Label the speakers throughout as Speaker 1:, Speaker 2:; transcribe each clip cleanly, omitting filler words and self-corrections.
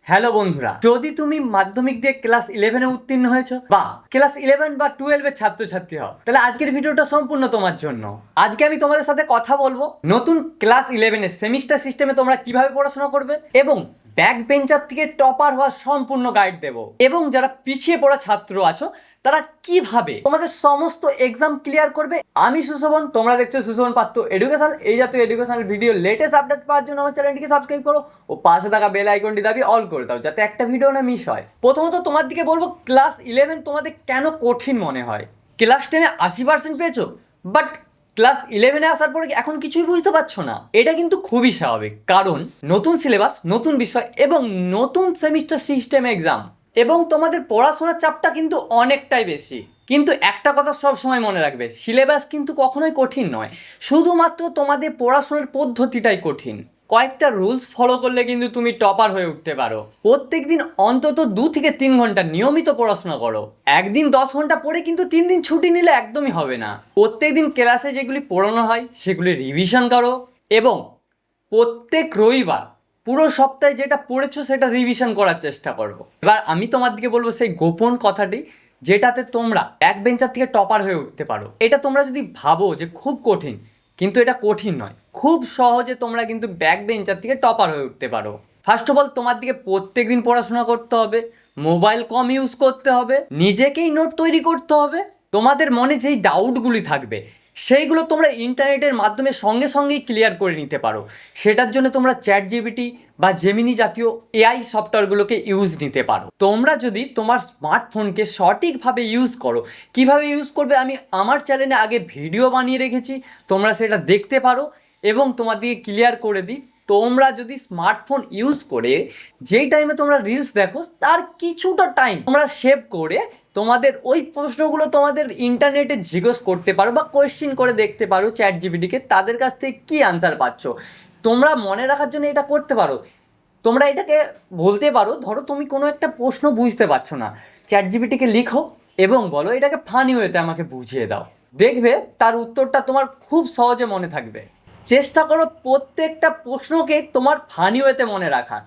Speaker 1: Hello বন্ধুরা, যদি তুমি মাধ্যমিক দিয়ে ক্লাস 11-এ উত্তীর্ণ হয়েছো বা ক্লাস 11 বা 12-এর ছাত্রছাত্রী হও, তাহলে আজকের ভিডিওটা সম্পূর্ণ তোমার জন্য। আজকে আমি তোমাদের সাথে কথা বলবো নতুন ক্লাস 11-এর সেমিস্টার সিস্টেমে তোমরা কিভাবে পড়াশোনা করবে এবং ব্যাক বেঞ্চার থেকে টপার হওয়ার সম্পূর্ণ গাইড দেবো। এবং যারা পিছিয়ে পড়া ছাত্র আছো তারা কিভাবে তোমাদের সমস্ত এক্সাম ক্লিয়ার করবে। আমি সুশোভন, তোমরা দেখছো সুশোভন পাত্র এডুকেশন। এই জাতীয় এডুকেশনাল ভিডিও লেটেস্ট আপডেট পাওয়ার জন্য আমার চ্যানেলটিকে সাবস্ক্রাইব করো ও পাশে থাকা বেল আইকনটি দাবি অল করে দাও, যাতে একটা ভিডিও না মিস হয়। প্রথমত তোমার দিকে বলবো, ক্লাস 11 তোমাদের কেন কঠিন মনে হয়। ক্লাস 10-এ 80% পেয়েছো, বাট ক্লাস 11-এ আসার পরে এখন কিছুই বুঝতে পারছো না। এটা কিন্তু খুবই স্বাভাবিক, কারণ নতুন সিলেবাস, নতুন বিষয় এবং নতুন সেমিস্টার সিস্টেম এক্সাম, এবং তোমাদের পড়াশোনার চাপটা কিন্তু অনেকটাই বেশি। কিন্তু একটা কথা সব সময় মনে রাখবে, সিলেবাস কিন্তু কখনোই কঠিন নয়, শুধুমাত্র তোমাদের পড়াশোনার পদ্ধতিটাই কঠিন। কয়েকটা রুলস ফলো করলে কিন্তু তুমি টপার হয়ে উঠতে পারো। প্রত্যেক দিন অন্তত 2 থেকে 3 ঘন্টা নিয়মিত পড়াশোনা করো। একদিন 10 ঘন্টা পড়ে কিন্তু 3 দিন ছুটি নিলে একদমই হবে না। প্রত্যেক দিন ক্লাসে যেগুলি পড়ানো হয় সেগুলি রিভিশন করো এবং প্রত্যেক রবিবার পুরো সপ্তাহে যেটা পড়েছো সেটা রিভিশন করার চেষ্টা করো। এবার আমি তোমার দিকে বলবো সেই গোপন কথাটি, যেটাতে তোমরা ব্যাক বেঞ্চার থেকে টপার হয়ে উঠতে পারো। এটা তোমরা যদি ভাবো যে খুব কঠিন, কিন্তু এটা কঠিন নয়, খুব সহজে তোমরা কিন্তু ব্যাক বেঞ্চার থেকে টপার হয়ে উঠতে পারো। ফার্স্ট অফ অল তোমার দিকে প্রত্যেক দিন পড়াশোনা করতে হবে, মোবাইল কম ইউজ করতে হবে, নিজেকেই নোট তৈরি করতে হবে। তোমাদের মনে যেই ডাউটগুলি থাকবে সেইগুলো তোমরা ইন্টারনেটের মাধ্যমে সঙ্গে সঙ্গেই ক্লিয়ার করে নিতে পারো। সেটার জন্য তোমরা চ্যাট জিপিটি বা জেমিনি জাতীয় এআই সফটওয়্যারগুলোকে ইউজ নিতে পারো। তোমরা যদি তোমার স্মার্টফোনকে সঠিকভাবে ইউজ করো, কিভাবে ইউজ করবে আমি আমার চ্যানেলে আগে ভিডিও বানিয়ে রেখেছি, তোমরা সেটা দেখতে পারো এবং তোমার দিকে ক্লিয়ার করে দিই। তোমরা যদি স্মার্টফোন ইউজ করে যেই টাইমে তোমরা রিলস দেখো তার কিছুটা টাইম তোমরা সেভ করে তোমাদের ওই প্রশ্নগুলো তোমাদের ইন্টারনেটে জিজ্ঞেস করতে পারো বা কোয়েশ্চেন করে দেখতে পারো চ্যাট জিপিটিকে, তাদের কাছ থেকে কী আনসার পাচ্ছ। তোমরা মনে রাখার জন্য এটা করতে পারো। তোমরা এটাকে বলতে পারো, ধরো তুমি কোনো একটা প্রশ্ন বুঝতে পারছো না, চ্যাট জিপিটিকে লিখো এবং বলো এটাকে ফানি ওয়েতে আমাকে বুঝিয়ে দাও। দেখবে তার উত্তরটা তোমার খুব সহজে মনে থাকবে। চেষ্টা করো প্রত্যেকটা প্রশ্নকে তোমার ফানি ওয়েতে মনে রাখার,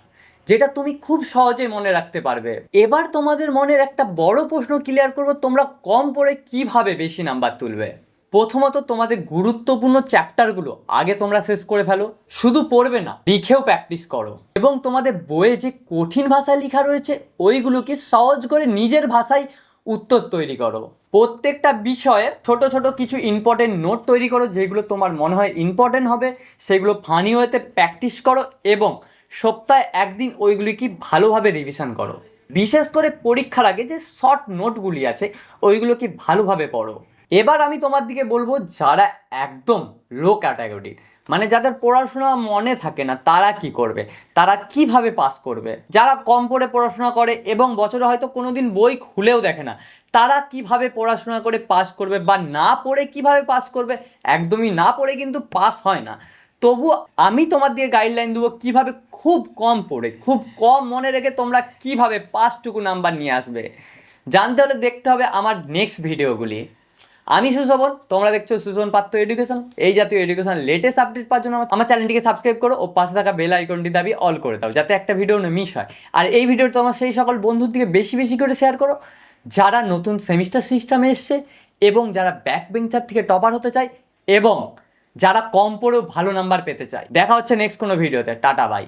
Speaker 1: যেটা তুমি খুব সহজেই মনে রাখতে পারবে। এবার তোমাদের মনের একটা বড় প্রশ্ন ক্লিয়ার করবো, তোমরা কম পড়ে কিভাবে বেশি নাম্বার তুলবে। প্রথমত তোমাদের গুরুত্বপূর্ণ চ্যাপ্টারগুলো আগে তোমরা শেষ করে ফেলো। শুধু পড়বে না, লিখেও প্র্যাকটিস করো এবং তোমাদের বইয়ে যে কঠিন ভাষায় লেখা রয়েছে ওইগুলোকে সহজ করে নিজের ভাষায় উত্তর তৈরি করো। প্রত্যেকটা বিষয়ের ছোট ছোট কিছু ইম্পর্টেন্ট নোট তৈরি করো, যেগুলো তোমার মনে হয় ইম্পর্টেন্ট হবে সেগুলো ফানি ওয়েতে প্র্যাকটিস করো এবং সপ্তাহে একদিন ওইগুলিকে ভালোভাবে রিভিশন করো। বিশেষ করে পরীক্ষার আগে যে শর্ট নোটগুলি আছে ওইগুলোকে ভালোভাবে পড়ো। এবার আমি তোমার দিকে বলবো, যারা একদম লো ক্যাটাগরির, মানে যাদের পড়াশোনা মনে থাকে না, তারা কি করবে, তারা কিভাবে পাস করবে। যারা কম পড়ে পড়াশোনা করে এবং বছরে হয়তো কোনোদিন বই খুলেও দেখে না, তারা কিভাবে পড়াশোনা করে পাস করবে বা না পড়ে কিভাবে পাস করবে। একদমই না পড়ে কিন্তু পাস হয় না। তবু আমি তোমার দিকে গাইডলাইন দেবো কিভাবে খুব কম পড়ে, খুব কম মনে রেখে তোমরা কিভাবে 5টুকু নাম্বার নিয়ে আসবে। জানতে হলে দেখতে হবে আমার নেক্সট ভিডিওগুলি। আমি সুশোভন, তোমরা দেখছো সুশোভন পাত্র এডুকেশন। এই জাতীয় এডুকেশন লেটেস্ট আপডেট পাওয়ার জন্য আমার চ্যানেলটিকে সাবস্ক্রাইব করো ও পাশে থাকা বেল আইকনটি দাবি অল করে দাও, যাতে একটা ভিডিও না মিস হয়। আর এই ভিডিওটা তোমার সেই সকল বন্ধুর দিকে বেশি বেশি করে শেয়ার করো যারা নতুন সেমিস্টার সিস্টেমে এসছে এবং যারা ব্যাক বেঞ্চার থেকে টপার হতে চায় এবং যারা কম পড়েও ভালো নাম্বার পেতে চায়। দেখা হচ্ছে নেক্সট কোনো ভিডিওতে। Tata, by.